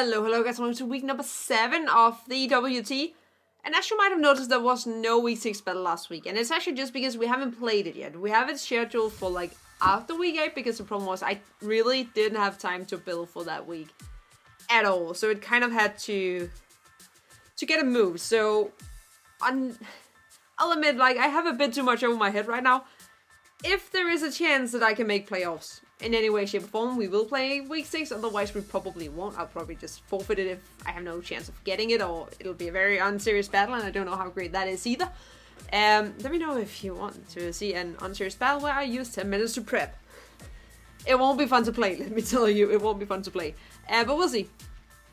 Hello guys, welcome to week number 7 of the EWT. And as you might have noticed, there was no week 6 battle last week. And it's actually just because we haven't played it yet. We have it scheduled for like after week 8 because the problem was I really didn't have time to build for that week at all. So it kind of had to get a move. So I'll admit, like, I have a bit too much over my head right now. If there is a chance that I can make playoffs in any way, shape, or form, we will play week 6. Otherwise, we probably won't. I'll probably just forfeit it if I have no chance of getting it, or it'll be a very unserious battle, and I don't know how great that is either. Let me know if you want to see an unserious battle where I use 10 minutes to prep. It won't be fun to play, let me tell you. It won't be fun to play. But we'll see.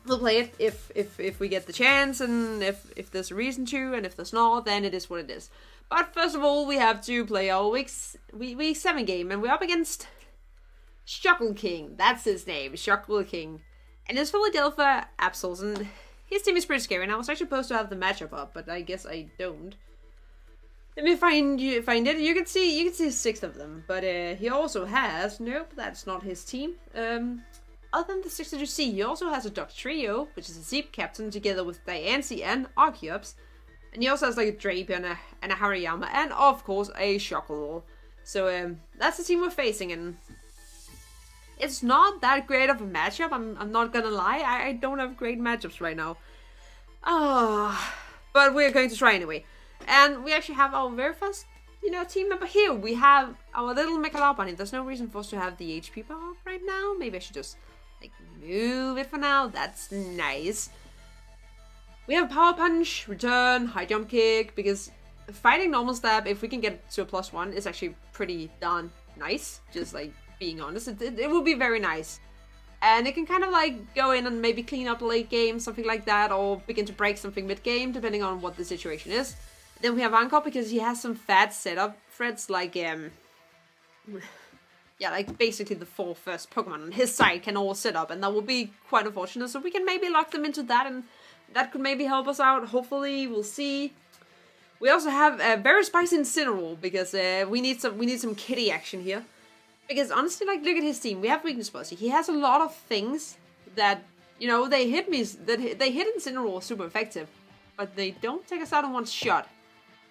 We'll play it if we get the chance, and if there's a reason to, and if there's not, then it is what it is. But first of all, we have to play our week 7 game, and we're up against Shuckleking. That's his name, Shuckleking. And it's Philadelphia Abols, and his team is pretty scary. And I was actually supposed to have the matchup up, but I guess I don't. Let me find it. You can see 6 of them, but he also has, nope, that's not his team. Other than the 6 that you see, he also has a Dog Trio, which is a Zeep captain together with Diancie and Archeops. And he also has like a Drape and a Hariyama, and of course a Shuckle. So that's the team we're facing, and it's not that great of a matchup. I'm not gonna lie, I don't have great matchups right now. But we're going to try anyway. And we actually have our very first, team member here. We have our little Mechalopony. There's no reason for us to have the HP power up right now. Maybe I should just like move it for now. That's nice. We have Power Punch, Return, High Jump Kick, because fighting normal stab, if we can get to a +1, is actually pretty darn nice. Just like being honest, it will be very nice. And it can kind of like go in and maybe clean up late game, something like that, or begin to break something mid game, depending on what the situation is. Then we have ENCORE because he has some fat setup threads, like like basically the 4 first Pokemon on his side can all set up, and that will be quite unfortunate. So we can maybe lock them into that, and that could maybe help us out. Hopefully, we'll see. We also have a very spicy Incineroar because we need some kitty action here. Because honestly, like, look at his team. We have weakness policy. He has a lot of things that they hit me. That they hit Incineroar super effective, but they don't take us out in one shot.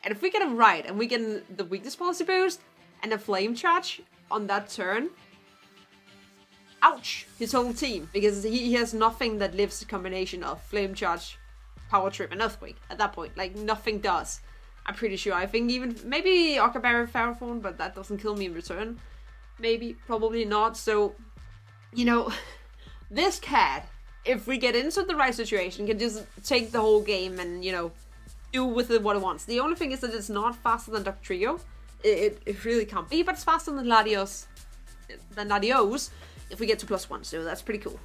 And if we get him right, and we get the weakness policy boost and a flame charge on that turn, ouch, his whole team, because he has nothing that lives a combination of flame charge, power trip, and earthquake at that point. Like, nothing does. I'm pretty sure. I think even maybe Occaberry Ferrophone, but that doesn't kill me in return. Maybe, probably not. So, this cat, if we get into the right situation, can just take the whole game and, do with it what it wants. The only thing is that it's not faster than Dog Trio. It really can't be, but it's faster than Latios if we get to +1, so that's pretty cool.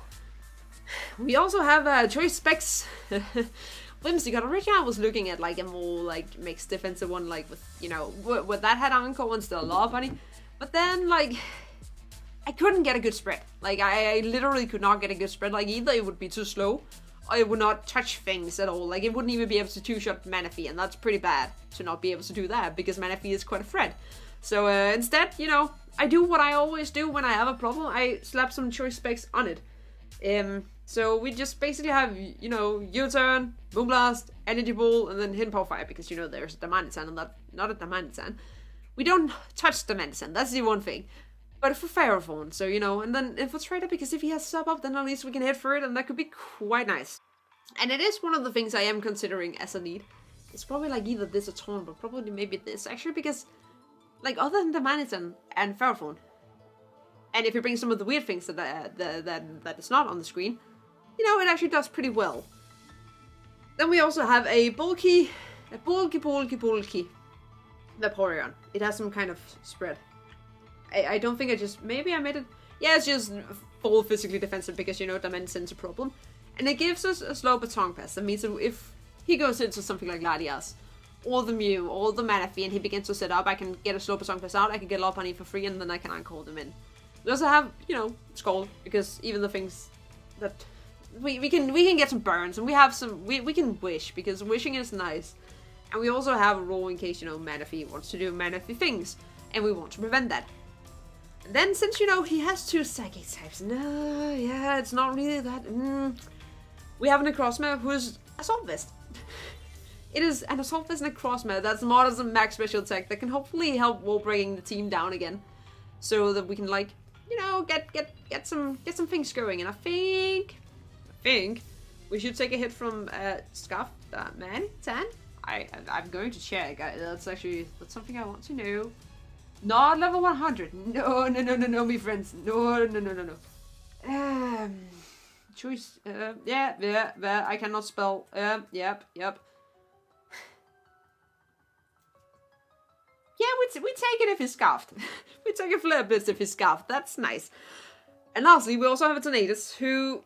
We also have choice specs. Whimsicott. Originally I was looking at like a more like mixed defensive one, like with with that had ENCORE and still a Law Bunny. But then like I couldn't get a good spread. Like I literally could not get a good spread. Like either it would be too slow, or it would not touch things at all. Like it wouldn't even be able to 2-shot Manaphy, and that's pretty bad to not be able to do that because Manaphy is quite a threat. So instead, I do what I always do when I have a problem. I slap some choice specs on it. So we just basically have, U-turn, Moonblast, Energy Ball, and then Hidden Power Fire, because, there's a Damanitan and not a Damanitan. We don't touch Damanitan, that's the one thing. But for Ferrophone, so, and then Infiltrator, because if he has sub up, then at least we can hit for it, and that could be quite nice. And it is one of the things I am considering as a need. It's probably like either this or Taunt, but probably maybe this, actually, because, like, other than Damanitan and Ferrophone, and if you bring some of the weird things that is not on the screen, it actually does pretty well. Then we also have a bulky Vaporeon. It has some kind of spread. I don't think maybe I made it. Yeah, it's just full physically defensive because, Dimension's a problem. And it gives us a slow Baton Pass. That means that if he goes into something like Latias, or the Mew, or the Manaphy, and he begins to set up, I can get a slow Baton Pass out, I can get Lopunny for free, and then I can ENCORE them in. We also have, Skull, because even the things that we can get some burns, and we have some we can wish, because wishing is nice. And we also have a roll in case, Manaphy wants to do Manaphy things, and we want to prevent that. And then since, he has 2 Psychic types, no, yeah, it's not really that We have an Necrozma who's Assault Vest. It is an Assault Vest Necrozma that's modded as a max special attack that can hopefully help wall breaking the team down again. So that we can, like, you know, get some things going. And I think we should take a hit from Scarf Man Tan. I'm going to check. That's something I want to know. Not level 100. No, me friends. No. Choice. Yeah. I cannot spell. Yep. Yeah, we take it if he's scarfed. We take a flare blitz if he's scarfed. That's nice. And lastly, we also have a Tornadus who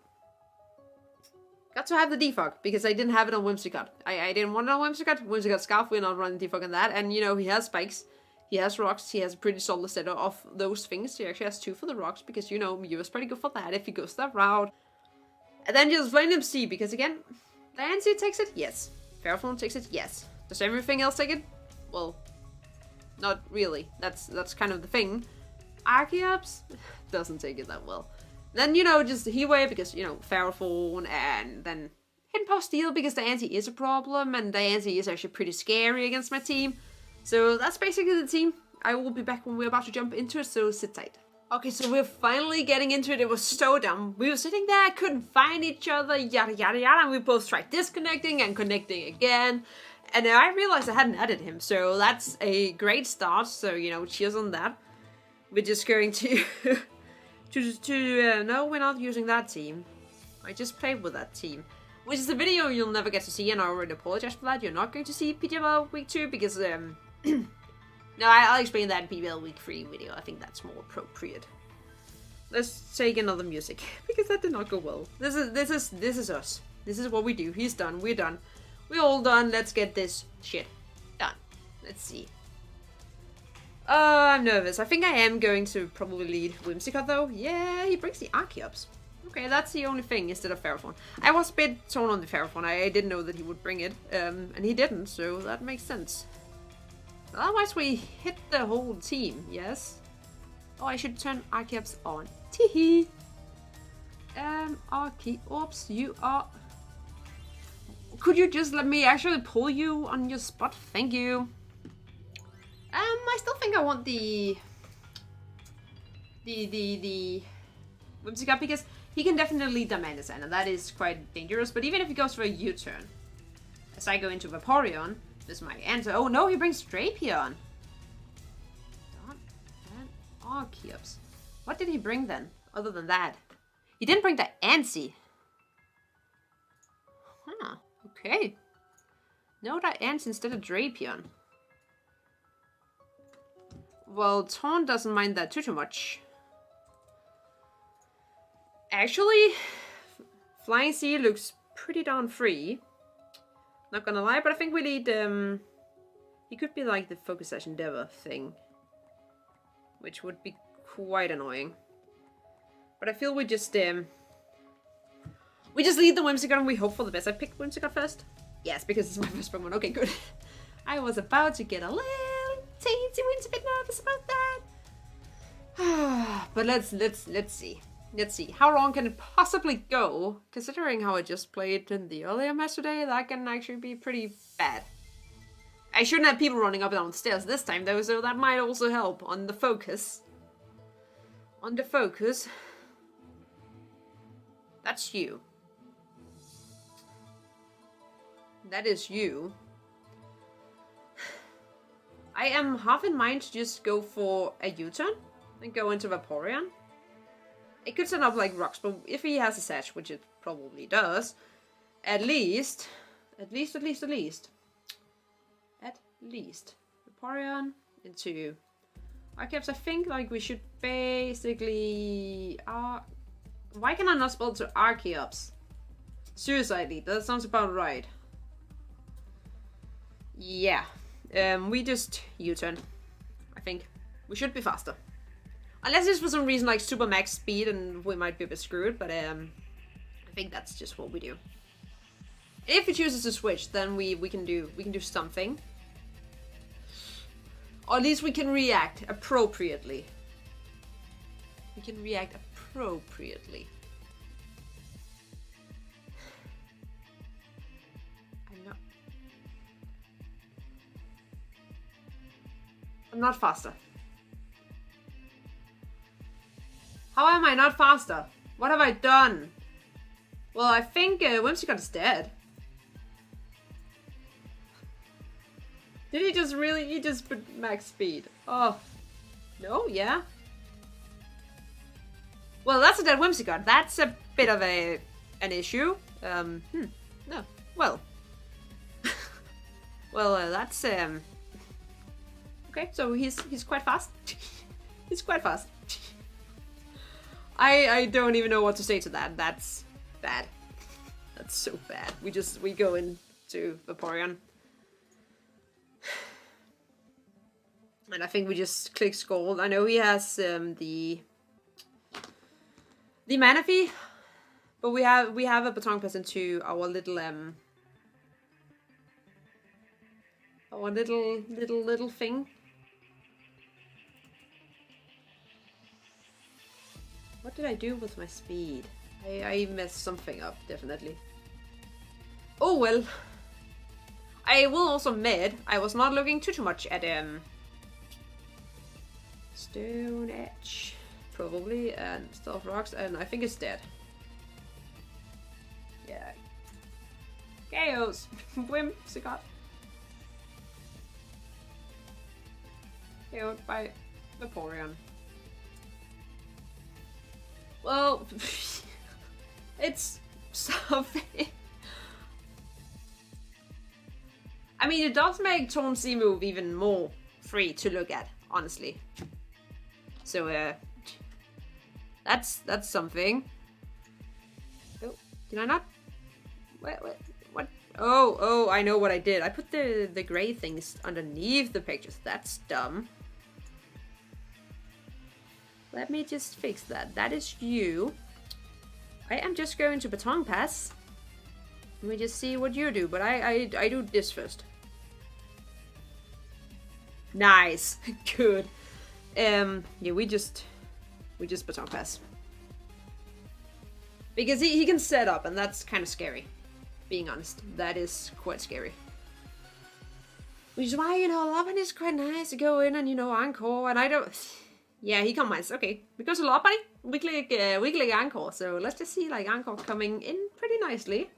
got to have the defog because I didn't have it on Whimsicott. I didn't want it on Whimsicott. Whimsicott Scarf, we're not running defog on that. And you know, he has spikes. He has rocks. He has a pretty solid set of those things. He actually has 2 for the rocks because, you know, Mew is pretty good for that if he goes that route. And then just Flame MC because, again, Diancie takes it? Yes. Ferrophone takes it? Yes. Does everything else take it? Well, not really. That's kind of the thing. Archeops doesn't take it that well. Then, you know, just Heatwave because, you know, Ferrophone, and then Hidden Power Steel because Diancie is a problem, and Diancie is actually pretty scary against my team. So that's basically the team. I will be back when we're about to jump into it, so sit tight. Okay, so we're finally getting into it. It was so dumb. We were sitting there, couldn't find each other, yada yada yada, and we both tried disconnecting and connecting again. And then I realized I hadn't added him, so that's a great start. So, you know, cheers on that. We're just going to... no, we're not using that team. I just played with that team. Which is a video you'll never get to see, and I already apologize for that. You're not going to see PGL Week 2 because, no, I'll explain that in PBL Week 3 video. I think that's more appropriate. Let's take another music because that did not go well. This is us. This is what we do. He's done. We're done. We're all done. Let's get this shit done. Let's see. I'm nervous. I think I am going to probably lead Whimsicott though. Yeah, he brings the Archeops. Okay, that's the only thing instead of Ferrophone. I was a bit torn on the Ferrophone. I didn't know that he would bring it, and he didn't, so that makes sense. Otherwise, we hit the whole team, yes? Oh, I should turn Archeops on. Teehee! Archeops, you are... Could you just let me actually pull you on your spot? Thank you. I still think I want the Whimsicott because he can definitely lead the Mandasan, and that is quite dangerous. But even if he goes for a U-turn, as I go into Vaporeon, this might enter. Oh no, he brings Drapion. And Archeops. What did he bring then, other than that? He didn't bring the Diancie. Huh, okay. No Diancie instead of Drapion. Well, Taunt doesn't mind that too much. Actually, Flying Sea looks pretty darn free. Not gonna lie, but I think we need, he could be like the Focus Sash Endeavor thing. Which would be quite annoying. But I feel we just lead the Whimsicott and we hope for the best. I picked Whimsicott first? Yes, because it's my first Pokemon. Okay, good. I was about to get a little teensy bit nervous about that. But let's see. Let's see. How long can it possibly go? Considering how I just played in the earlier match today, that can actually be pretty bad. I shouldn't have people running up and down the stairs this time though, so that might also help on the focus. On the focus. That's you. That is you. I am half in mind to just go for a U-turn and go into Vaporeon. It could set up like rocks, but if he has a Sash, which it probably does, at least Vaporeon into Archeops. I think like we should basically why can I not spell to Archeops? Suicide Lead, that sounds about right. Yeah. We just U-turn. I think we should be faster. Unless it's for some reason like super max speed and we might be a bit screwed, but I think that's just what we do. If he chooses to switch, then we can do something. Or at least we can react appropriately. We can react appropriately. I'm not faster. How am I not faster? What have I done? Well, I think Whimsicott is dead. Did he just really? He just put max speed. Oh. No? Yeah? Well, that's a dead Whimsicott. That's a bit of an issue. No. Well. Well, that's okay, so he's quite fast. He's quite fast. I don't even know what to say to that. That's bad. That's so bad. We go into Vaporeon. And I think we just click Scald. I know he has the Manaphy, but we have a Baton Pass into our little thing. What did I do with my speed? I messed something up, definitely. Oh well. I will also admit I was not looking too much at Stone Edge, probably, and Stealth Rocks, and I think it's dead. Yeah. Chaos! Whimsicott. KO'd by Vaporeon. Well, it's something. I mean, it does make Torn Sea Move even more free to look at, honestly. So, that's something. Oh, did I not? What? Oh, I know what I did. I put the gray things underneath the pictures. That's dumb. Let me just fix that. That is you. I am just going to Baton Pass. Let me just see what you do, but I do this first. Nice. Good. Yeah, we just Baton Pass. Because he can set up, and that's kind of scary. Being honest. That is quite scary. Which is why, Lopunny is quite nice to go in and, Encore, and I don't... Yeah, he combines. Okay, because of Lopunny, we click Encore, so let's just see, Encore coming in pretty nicely.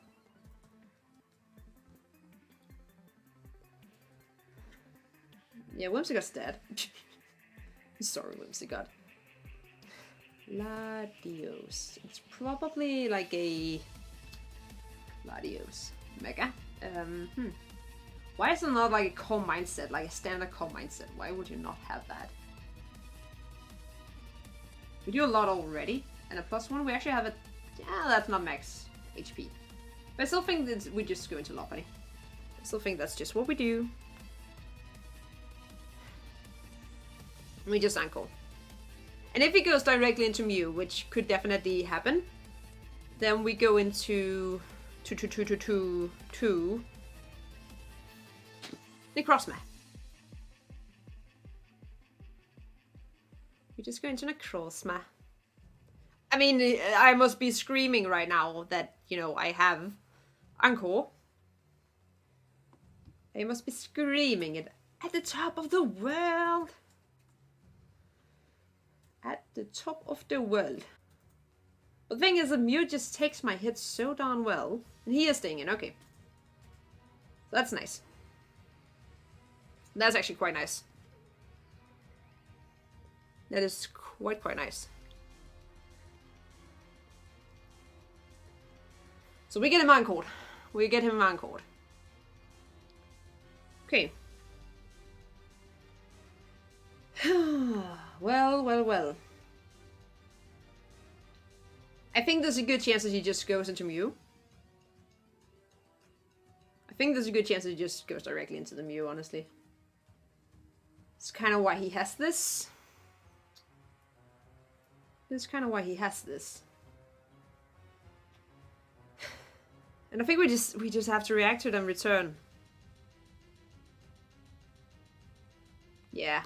Yeah, Whimsicott's dead. Sorry, Whimsicott. Latios. It's probably like a Latios Mega. Why is it not like a core mindset, like a standard core mindset? Why would you not have that? We do a lot already, and a +1. We actually have a. Yeah, that's not max HP. But I still think that we just go into Lopunny. I still think that's just what we do. We just Encore. And if he goes directly into Mew, which could definitely happen, then we go into Necrozma. We just go into Necrozma. I mean, I must be screaming right now that, I have Encore. I must be screaming it at the top of the world. At the top of the world. The thing is, the Mew just takes my hits so darn well. And he is staying in, okay. That's nice. That's actually quite nice. That is quite nice. So we get him Encored. Okay. Well. I think there's a good chance that he just goes into Mew. I think there's a good chance that he just goes directly into the Mew, honestly. It's kind of why he has this. And I think we just have to react to them return. Yeah.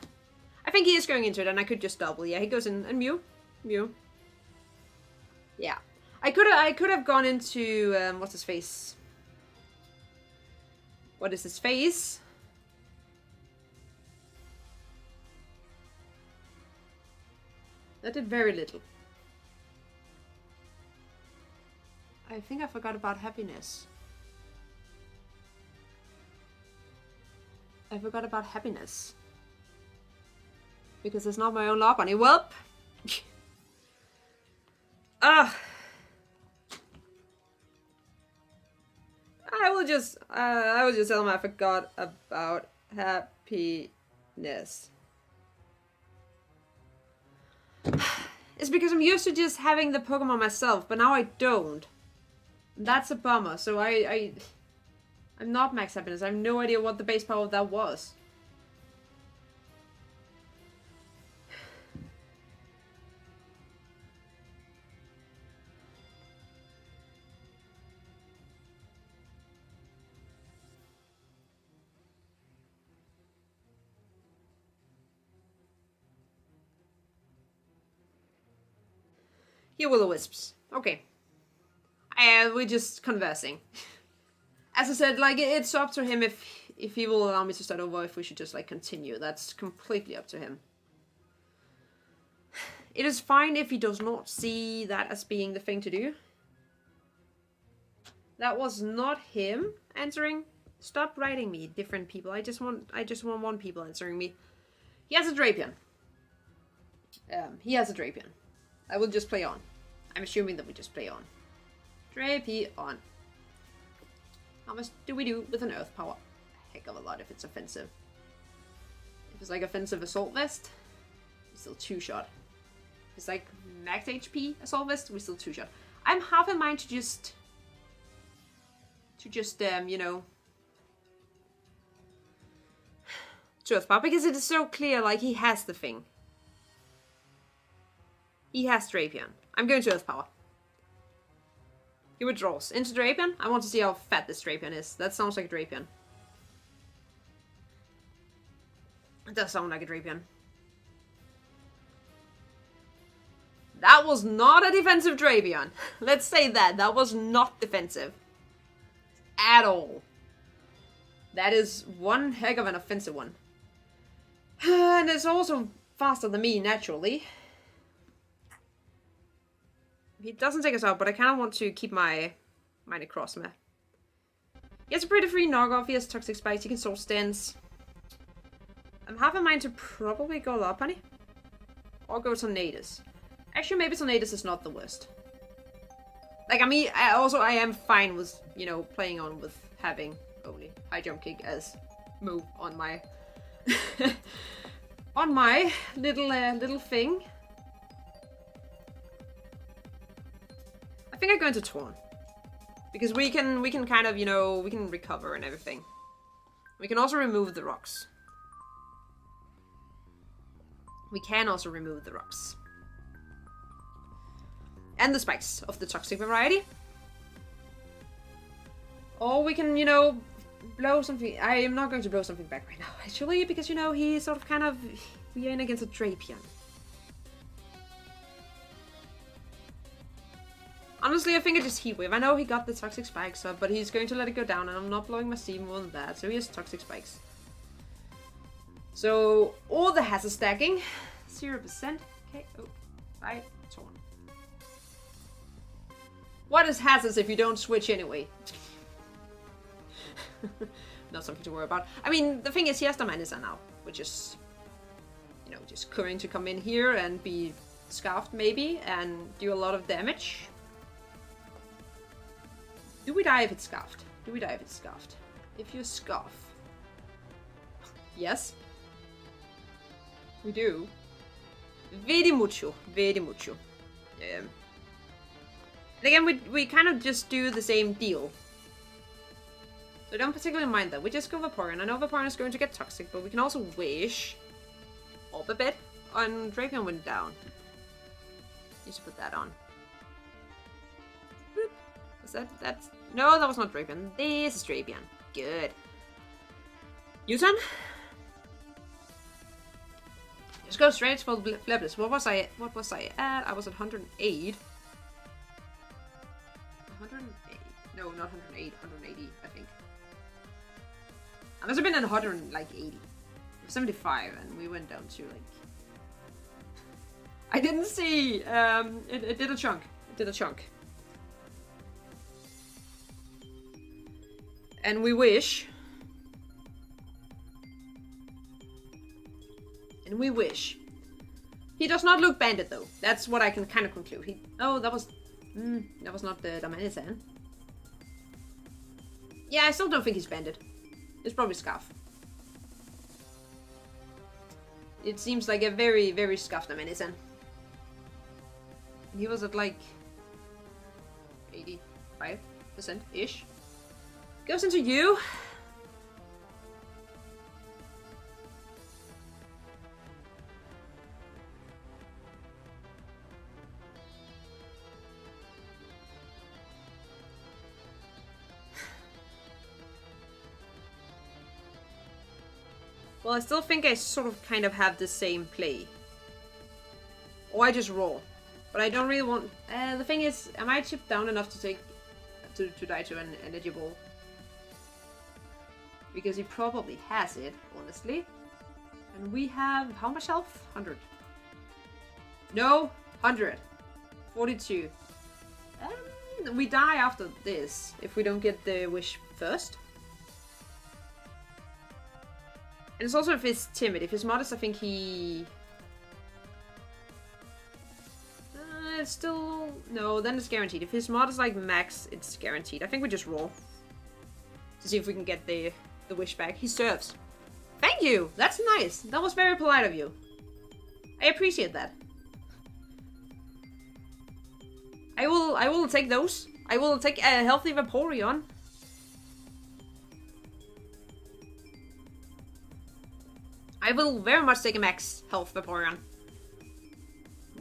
I think he is going into it, and I could just double. Yeah, he goes in and Mew. Yeah. I could have gone into what's his face? What is his face? That did very little. I think I forgot about happiness. I forgot about happiness. Because it's not my own law bunny. Well, I will just tell him I forgot about happiness. It's because I'm used to just having the Pokemon myself, but now I don't. That's a bummer. So I'm not max happiness. I have no idea what the base power of that was. You will-o-wisps. Okay. We're just conversing. As I said, like, it's up to him if he will allow me to start over, if we should just, like, continue. That's completely up to him. It is fine if he does not see that as being the thing to do. That was not him answering. Stop writing me, different people. I just want one people answering me. He has a Drapion. He has a Drapion. I will just play on. I'm assuming that we just play on. Drapion. How much do we do with an Earth Power? A heck of a lot if it's offensive. If it's like offensive Assault Vest, we still 2-shot. If it's like max HP Assault Vest, we still 2-shot. I'm half in mind to just you know, to Earth Power, because it is so clear, like, he has the thing. He has Drapion. I'm going to Earth Power. He withdraws. Into Drapion? I want to see how fat this Drapion is. That sounds like a Drapion. It does sound like a Drapion. That was not a defensive Drapion. Let's say that. That was not defensive. At all. That is one heck of an offensive one. And it's also faster than me, naturally. He doesn't take us out, but I kind of want to keep my mind across me. He has a pretty free knockoff. He has Toxic Spikes. He can Sword Stance. I'm half in mind to probably go Lopunny. Or go Tornadus. Actually, maybe Tornadus is not the worst. Like, I mean, I am fine with, you know, playing on with having only High Jump Kick as move on my on my little thing. I think I go into Torn. Because we can kind of, you know, we can recover and everything. We can also remove the rocks. We can also remove the rocks. And the spikes of the toxic variety. Or we can, you know, blow something. I am not going to blow something back right now, actually, because, you know, he's sort of kind of, we are in against a Drapion. Honestly, I think I just Heat Wave. I know he got the Toxic Spikes up, but he's going to let it go down, and I'm not blowing my steam more than that, so he has Toxic Spikes. So, all the hazard stacking. 0%. Okay, oh, bye, Torn. What is hazards if you don't switch anyway? Not something to worry about. I mean, the thing is, he has the Manisa now, which is, you know, just going to come in here and be scarfed maybe, and do a lot of damage. Do we die if it's scarfed? Do we die if it's scarfed? If you scarf. Yes. We do. Very mucho. Very mucho. And again, we kind of just do the same deal. So I don't particularly mind that. We just go Vaporeon. I know Vaporeon is going to get toxic, but we can also wish up a bit on Drapion went down. Need to put that on. Boop. Was that's... No, that was not Drapion. This is Drapion. Good. U-turn? Just go straight for Flebless. What was I at? I was at 108. 108. No, not 108. 180, I think. I must have been at 180. 75, and we went down to like... I didn't see. It did a chunk. It did a chunk. And we wish. And we wish. He does not look banded though. That's what I can kind of conclude. Oh, that was not the Damanitan. Yeah, I still don't think he's banded. It's probably Scarf. It seems like a very, very scuffed Damanitan. He was at like 85%-ish. Goes into you. Well, I still think I sort of kind of have the same play. Or I just roll. But I don't really want... the thing is, am I chipped down enough to take... to die to an energy ball? Because he probably has it, honestly. And we have... how much health? 100. No! 100. 42. We die after this, if we don't get the wish first. And it's also if he's timid. If he's modest, I think he... it's still... no, then it's guaranteed. If his mod is like max, it's guaranteed. I think we just roll. To see if we can get the wish back. He serves. Thank you! That's nice. That was very polite of you. I appreciate that. I will take those. I will take a healthy Vaporeon. I will very much take a max health Vaporeon.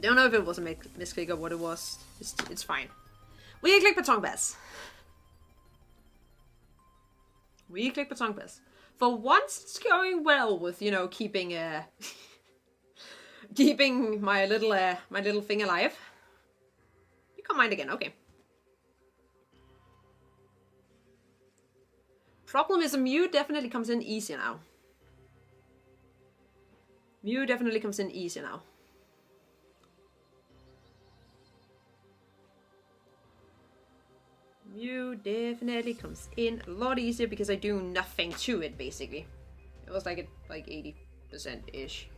Don't know if it was a misclick or what it was. It's fine. We click Baton Pass. We click Baton Pass. For once, it's going well with, you know, keeping keeping my little thing alive. You can't mind again, okay. Problem is, a Mew definitely comes in easier now. Mew definitely comes in easier now. Mew definitely comes in a lot easier because I do nothing to it, basically. It was like 80%-ish.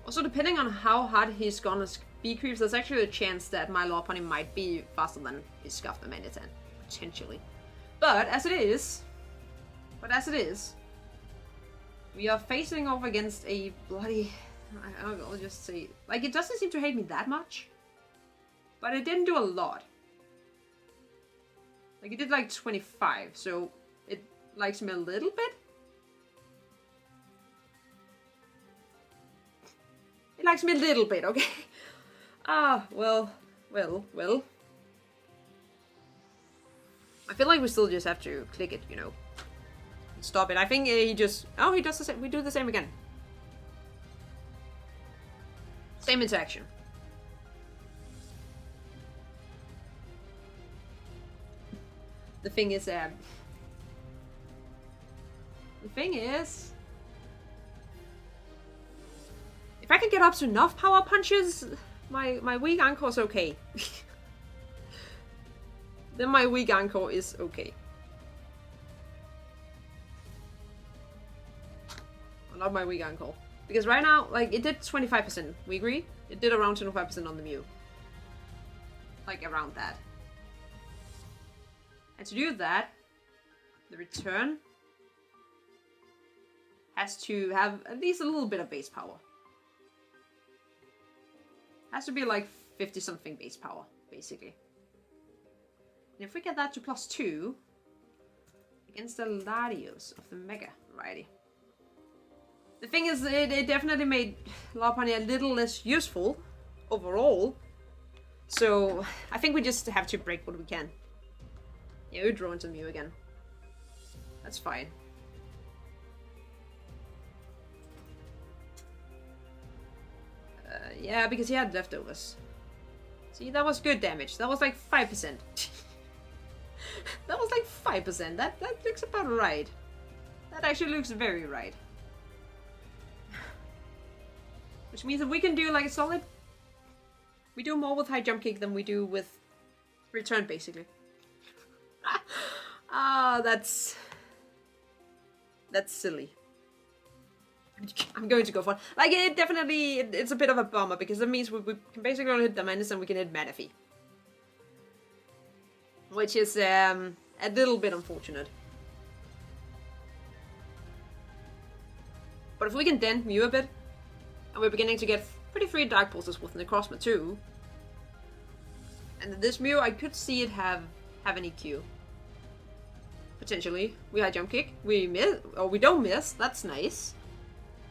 Also, depending on how hard he's gonna be creeps, there's actually a chance that my Lopunny might be faster than his Scuffed Manitan. Potentially. But as it is, we are facing off against a bloody... I'll just say... like, it doesn't seem to hate me that much. But it didn't do a lot. Like, it did like 25, so it likes me a little bit. It likes me a little bit, okay? Well. I feel like we still just have to click it, you know. Stop it. I think he just... oh, he does the same. We do the same again. Same interaction. The thing is, if I can get up to enough power punches, my weak Encore is okay. Then my weak Encore is okay. Well, not my weak Encore. Because right now, like, it did 25%. We agree? It did around 25% on the Mew. Like, around that. And to do that, the return has to have at least a little bit of base power. Has to be like 50 something base power, basically. And if we get that to +2 against the Latios of the Mega variety. The thing is, it definitely made Lopunny a little less useful overall. So I think we just have to break what we can. Yeah, we draw into Mew again. That's fine. Yeah, because he had leftovers. See, that was good damage. That was like 5%. That was like 5%. That looks about right. That actually looks very right. Which means that we can do like a solid... We do more with high jump kick than we do with return, basically. That's silly. I'm going to go for it. Like, it definitely... It's a bit of a bummer, because that means we can basically only hit the Menace and we can hit Manaphy. Which is a little bit unfortunate. But if we can dent Mew a bit, and we're beginning to get pretty free Dark Pulses with Necrozma too, and this Mew, I could see it have an EQ. Potentially. We high jump kick. We miss, or we don't miss. That's nice.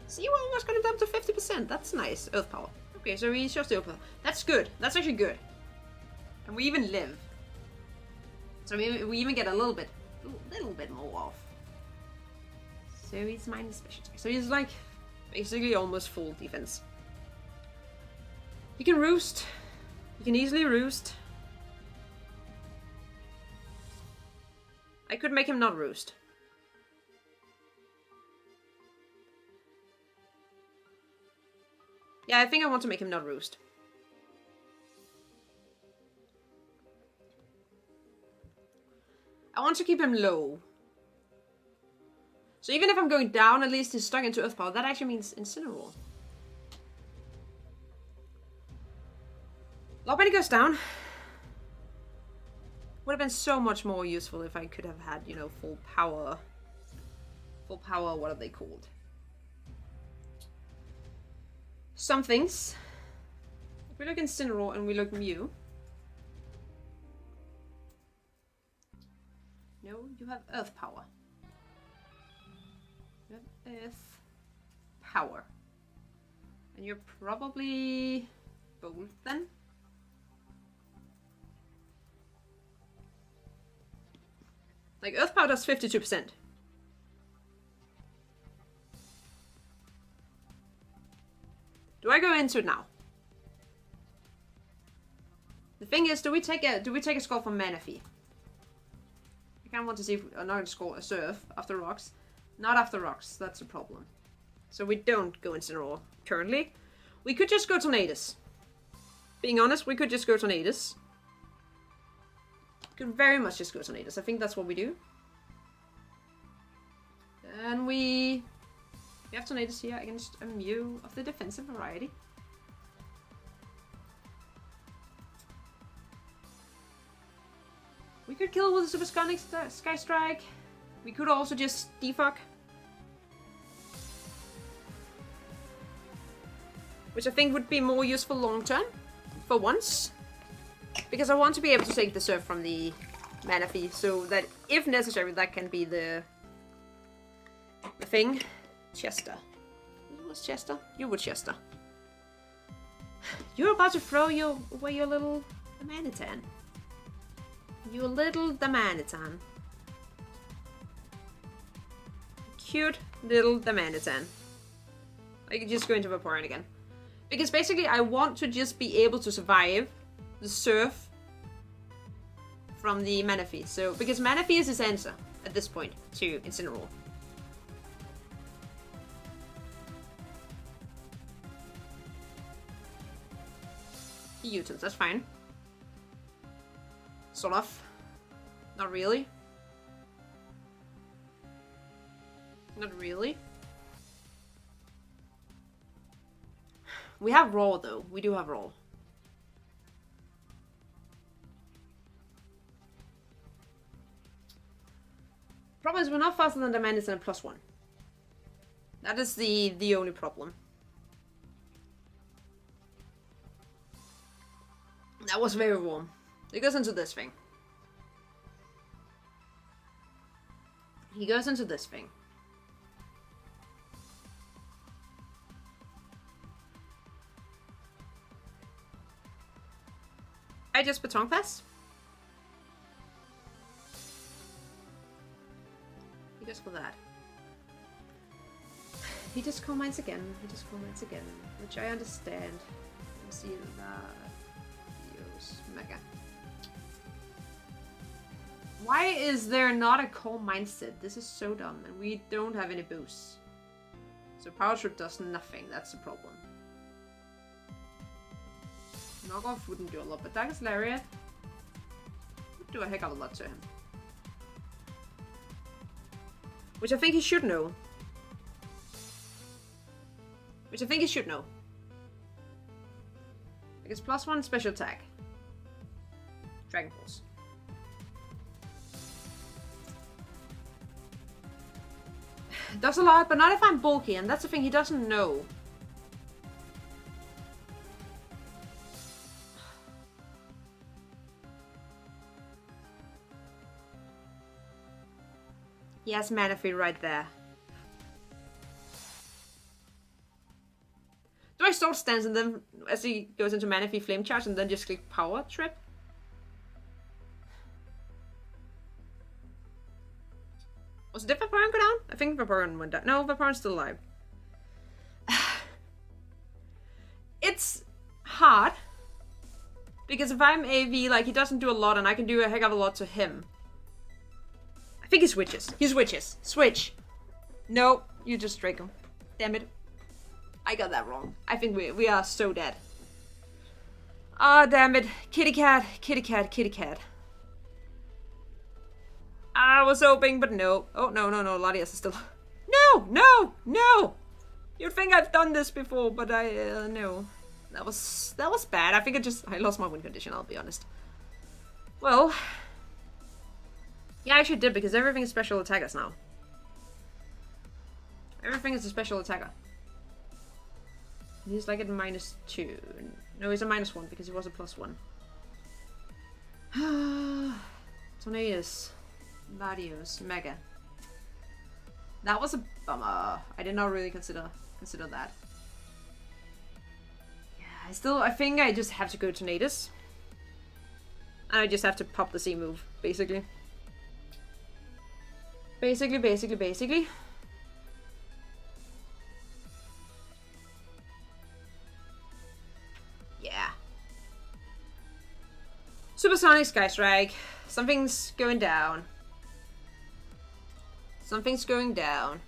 See, we're almost going down to 50%. That's nice. Earth Power. Okay, so we show Steel Power. That's good. That's actually good. And we even live. So we even get a little bit more off. So he's minus special attack. So he's like basically almost full defense. He can roost. He can easily roost. I could make him not roost. Yeah, I think I want to make him not roost. I want to keep him low. So even if I'm going down, at least he's stuck into Earth Power. That actually means Incineroar. Lopunny goes down. Would have been so much more useful if I could have had, you know, full power. Full power, what are they called? Some things. If we look Incineroar and we look Mew. No, you have Earth Power. You have Earth Power. And you're probably Bolt then? Like, Earth Power does 52%. Do I go into it now? The thing is, do we take a score from Manaphy? I kind of want to see if I'm not going to score a Surf after Rocks. Not after Rocks, that's a problem. So we don't go Incineroar currently. We could just go Tornadus. Being honest, we could just go Tornadus. Could very much just go Tornadus. I think that's what we do. And we have Tornadus here against a Mew of the defensive variety. We could kill with a Super Sky Strike. We could also just defog. Which I think would be more useful long term. For once. Because I want to be able to take the Surf from the Manaphy. So that if necessary, that can be the thing. Chester. What's Chester? You were Chester. You're about to throw away your little Damanitan. You little Damanitan. Cute little Damanitan. I could just go into Vaporeon again. Because basically I want to just be able to survive the Surf from the Manaphy. So, because Manaphy is his answer at this point to Incineroar. He U-turns, that's fine. Sort of. Not really. Not really. We have Raw though. We do have Raw. Problem is we're not faster than the man is in a +1. That is the only problem. That was very warm. It goes into this thing. He goes into this thing. I just Baton Pass. He goes for that. He just Coal Mines again. He just Coal Mines again. Which I understand. Let me see that. Mega. Why is there not a core mindset? This is so dumb, and we don't have any boosts. So Power Trip does nothing, that's the problem. Knockoff wouldn't do a lot, but Darkest Lariat would do a heck of a lot to him. Which I think he should know. Which I think he should know. Because +1 special attack. Dragon Pulse. Does a lot, but not if I'm bulky, and that's the thing he doesn't know. He has Manaphy right there. Do I Sword Stance and then, as he goes into Manaphy Flame Charge, and then just click Power Trip? Was it did Vaporeon go down? I think Vaporeon went down. No, Vaporeon's still alive. It's hard. Because if I'm AV, like, he doesn't do a lot and I can do a heck of a lot to him. I think he switches. He switches. Switch. No, you just Draco. Damn it. I got that wrong. I think we are so dead. Ah, oh, damn it. Kitty cat, kitty cat, kitty cat. I was hoping, but no. Oh, no, Latias is still... No! You'd think I've done this before, but no. That was bad. I think I lost my win condition, I'll be honest. Well... Yeah, I actually did, because everything is special attackers now. Everything is a special attacker. He's like at -2. No, he's a -1, because he was a +1. Tornadus. Latios, Mega. That was a bummer. I did not really consider that. Yeah, I think I just have to go Tornadus. And I just have to pop the C move, basically. Basically. Yeah. Supersonic Sky Strike. Something's going down. Something's going down.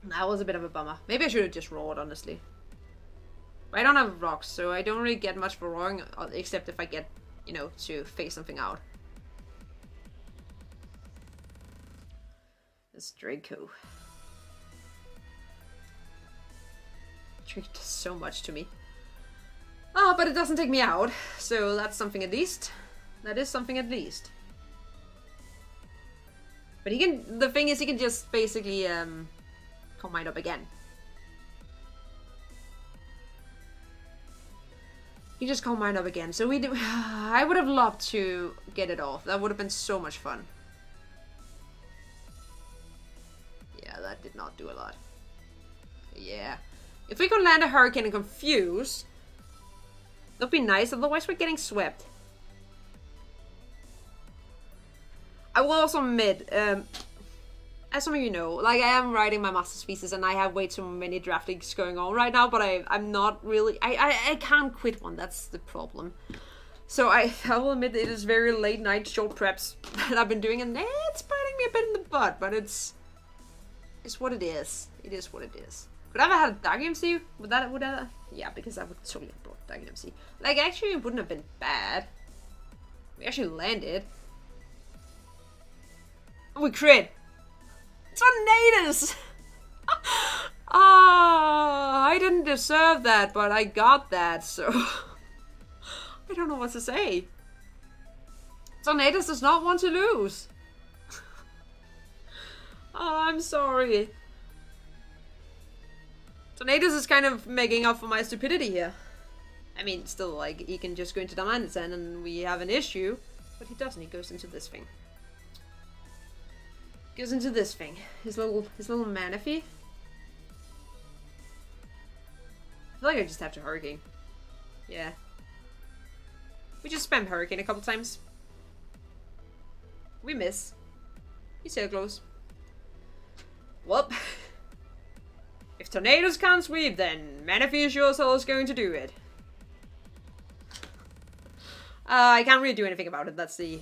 That was a bit of a bummer. Maybe I should have just roared, honestly. But I don't have rocks, so I don't really get much for roaring, except if I get, you know, to phase something out. This Draco. Draco does so much to me. Oh, but it doesn't take me out, so that's something at least. That is something at least. But he can, the thing is, he can just basically, come right up again. He just come right up again, so we do, I would have loved to get it off. That would have been so much fun. Yeah, that did not do a lot. Yeah. If we could land a Hurricane and Confuse, that'd be nice, otherwise we're getting swept. I will also admit, as some of you know, like I am writing my master's thesis and I have way too many draft leagues going on right now, but I'm not really, I can't quit one, that's the problem. So I will admit it is very late night short preps that I've been doing, and it's biting me a bit in the butt, but it's what it is. It is what it is. Could I have had a Dark MC? Would that, yeah, because I would totally have brought Dark MC. Like, actually it wouldn't have been bad. We actually landed. We crit! Tornadus! Ah, I didn't deserve that, but I got that, so... I don't know what to say. Tornadus does not want to lose. Oh, I'm sorry. Tornadus is kind of making up for my stupidity here. I mean, still, like, he can just go into the Diamond and we have an issue. But he doesn't, he goes into this thing. Goes into this thing. His little Manaphy. I feel like I just have to Hurricane. Yeah. We just spam Hurricane a couple times. We miss. He's so close. Well, if Tornadus can't sweep, then Manaphy sure as hell is going to do it. I can't really do anything about it. That's the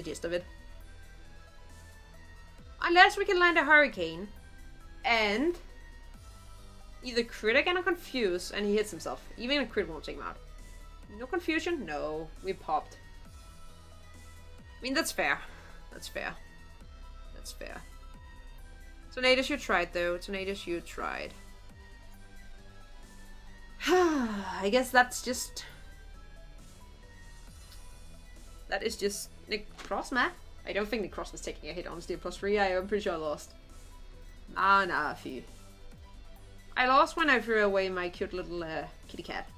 gist of it. Unless we can land a Hurricane and either crit again or confuse, and he hits himself. Even a crit won't take him out. No confusion? No. We popped. I mean, that's fair. That's fair. That's fair. Tornadus, you tried though. Tornadus, you tried. I guess that's just... That is just Necrozma. I don't think Necrozma's taking a hit, honestly. +3, I'm pretty sure I lost. Nah, phew. I lost when I threw away my cute little kitty cat.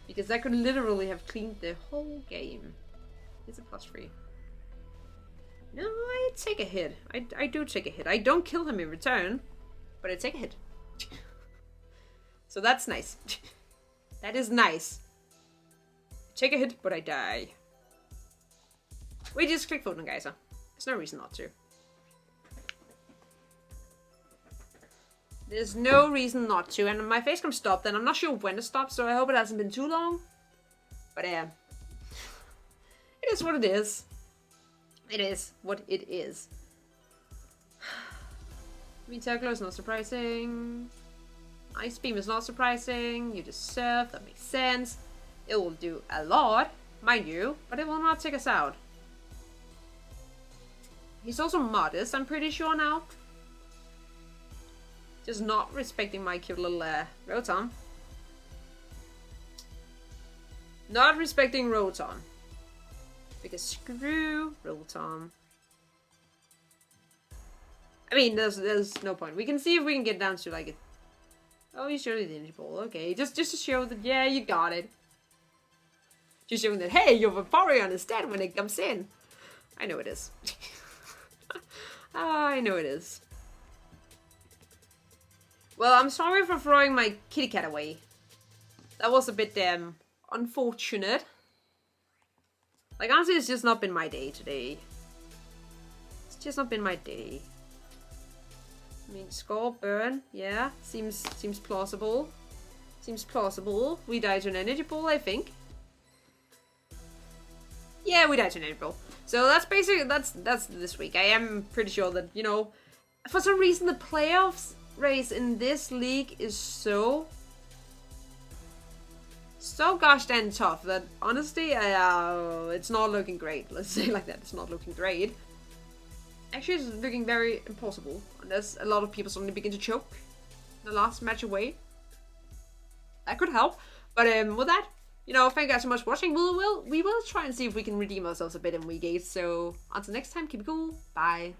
Because that could literally have cleaned the whole game. It's a +3. No, I take a hit. I do take a hit. I don't kill him in return, but I take a hit. So that's nice. That is nice. Take a hit, but I die. We just click Photon Geyser. There's no reason not to. There's no reason not to, and my face cam stopped, and I'm not sure when it stopped, so I hope it hasn't been too long. But yeah. It is what it is. It is what it is. Retacler is not surprising. Ice Beam is not surprising. You just surf, that makes sense. It will do a lot, mind you, but it will not take us out. He's also modest, I'm pretty sure now. Just not respecting my cute little Rotom. Not respecting Rotom. Because screw Rotom. I mean, there's no point. We can see if we can get down to like it. Oh, you surely the Energy Ball. Okay, just to show that, yeah, you got it. Just showing that, hey, your Vaporeon is dead when it comes in. I know it is. I know it is. Well, I'm sorry for throwing my kitty cat away. That was a bit unfortunate. Like, honestly, it's just not been my day today. It's just not been my day. I mean, score, burn, yeah, seems plausible. Seems plausible. We died to an Energy Ball, I think. Yeah, we died to an Energy Ball. So that's basically, that's this week. I am pretty sure that, you know, for some reason the playoffs race in this league is so gosh dang tough that honestly, it's not looking great. Let's say it like that. It's not looking great. Actually, it's looking very impossible unless a lot of people suddenly begin to choke the last match away. That could help. But with that, you know, thank you guys so much for watching. We will try and see if we can redeem ourselves a bit in week 8. So until next time, keep it cool. Bye.